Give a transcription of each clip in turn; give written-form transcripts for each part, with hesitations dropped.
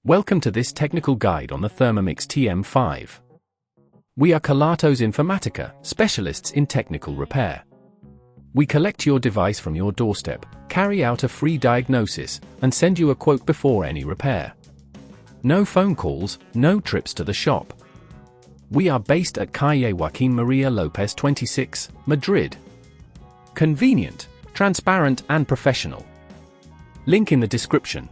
Welcome to this technical guide on the Thermomix TM5. We are Kelatos Informatica, specialists in technical repair. We collect your device from your doorstep, carry out a free diagnosis, and send you a quote before any repair. No phone calls, no trips to the shop. We are based at Calle Joaquín María López 26, Madrid. Convenient, transparent and professional. Link in the description.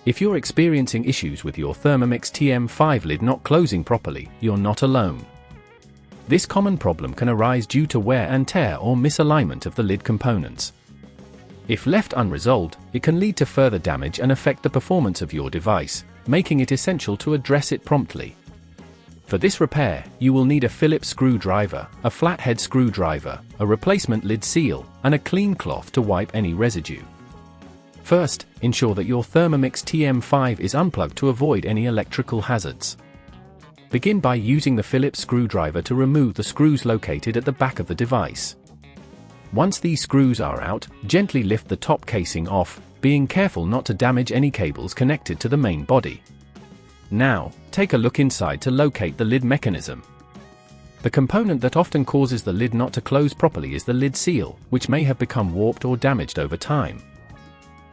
If you're experiencing issues with your Thermomix TM5 lid not closing properly, you're not alone. This common problem can arise due to wear and tear or misalignment of the lid components. If left unresolved, it can lead to further damage and affect the performance of your device, making it essential to address it promptly. For this repair, you will need a Phillips screwdriver, a flathead screwdriver, a replacement lid seal, and a clean cloth to wipe any residue. First, ensure that your Thermomix TM5 is unplugged to avoid any electrical hazards. Begin by using the Phillips screwdriver to remove the screws located at the back of the device. Once these screws are out, gently lift the top casing off, being careful not to damage any cables connected to the main body. Now, take a look inside to locate the lid mechanism. The component that often causes the lid not to close properly is the lid seal, which may have become warped or damaged over time.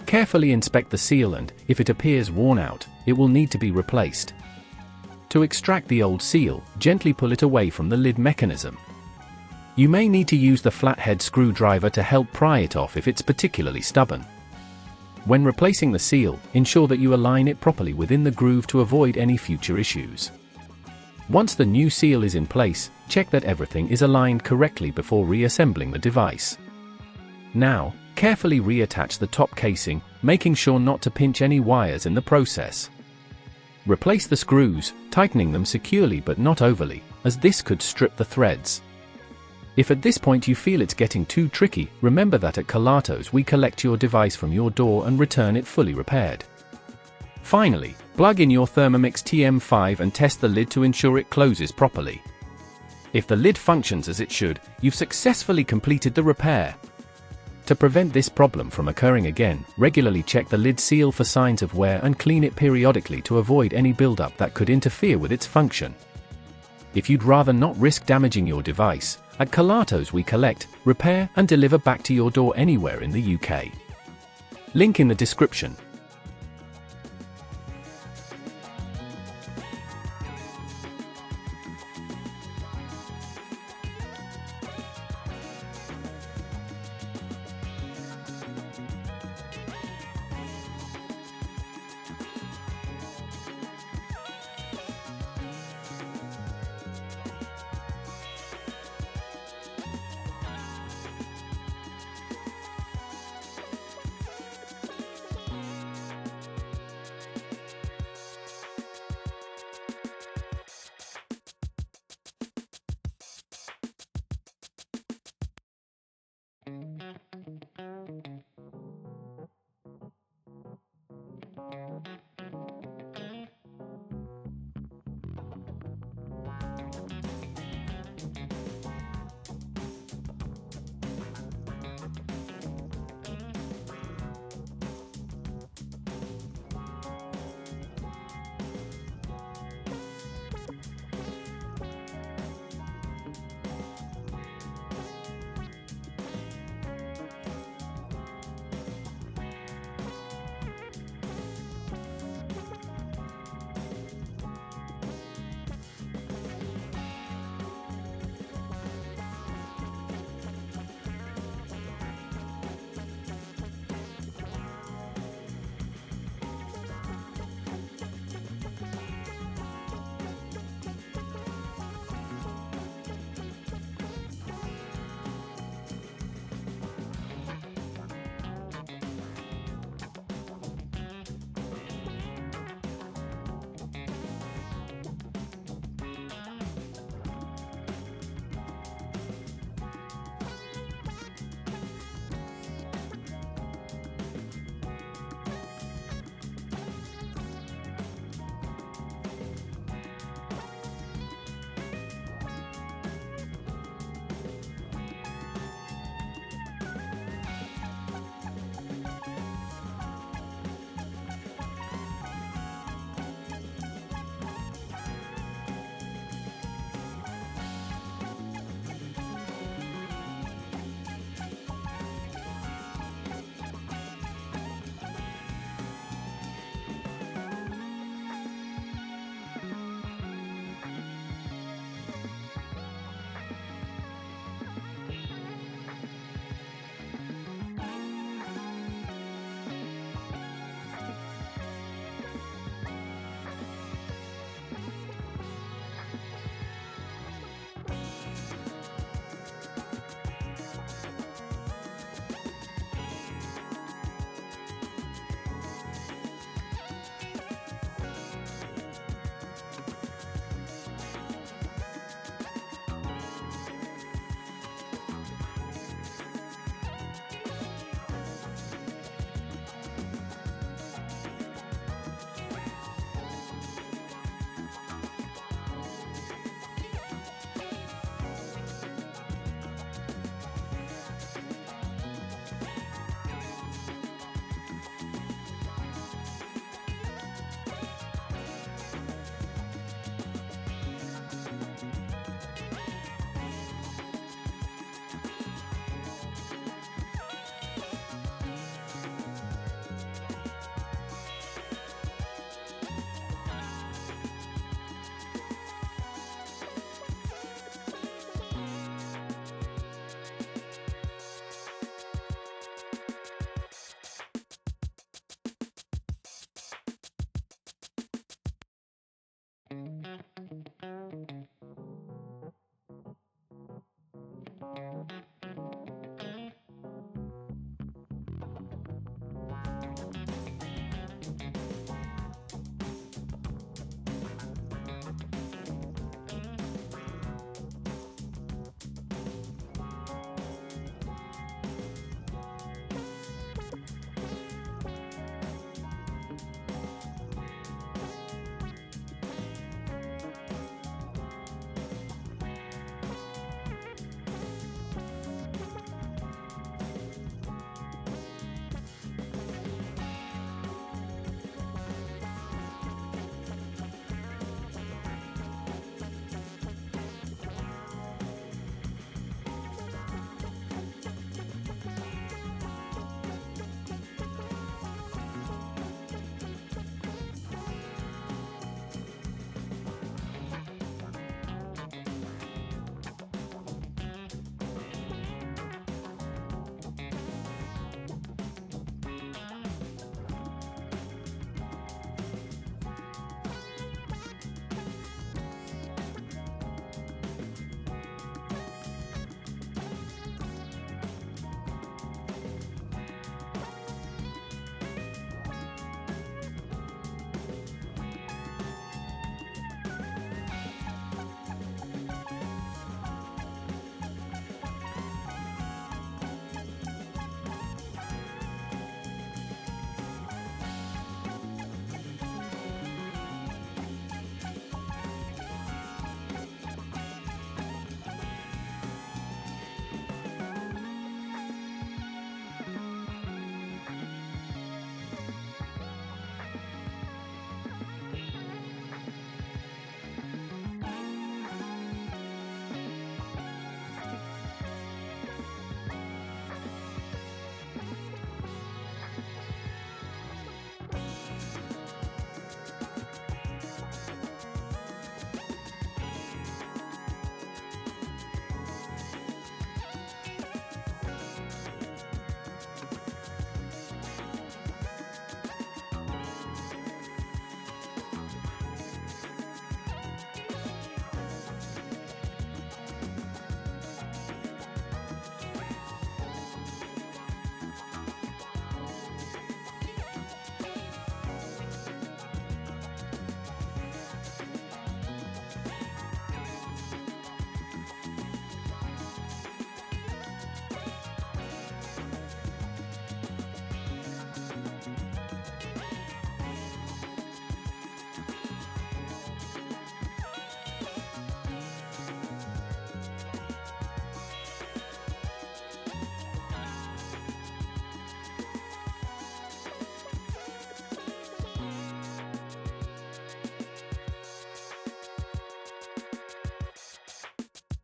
Carefully inspect the seal and, if it appears worn out, it will need to be replaced. To extract the old seal, gently pull it away from the lid mechanism. You may need to use the flathead screwdriver to help pry it off if it's particularly stubborn. When replacing the seal, ensure that you align it properly within the groove to avoid any future issues. Once the new seal is in place, check that everything is aligned correctly before reassembling the device. Now, carefully reattach the top casing, making sure not to pinch any wires in the process. Replace the screws, tightening them securely but not overly, as this could strip the threads. If at this point you feel it's getting too tricky, remember that at Kelatos we collect your device from your door and return it fully repaired. Finally, plug in your Thermomix TM5 and test the lid to ensure it closes properly. If the lid functions as it should, you've successfully completed the repair. To prevent this problem from occurring again, regularly check the lid seal for signs of wear and clean it periodically to avoid any buildup that could interfere with its function. If you'd rather not risk damaging your device, at Kelatos we collect, repair and deliver back to your door anywhere in the UK. Link in the description.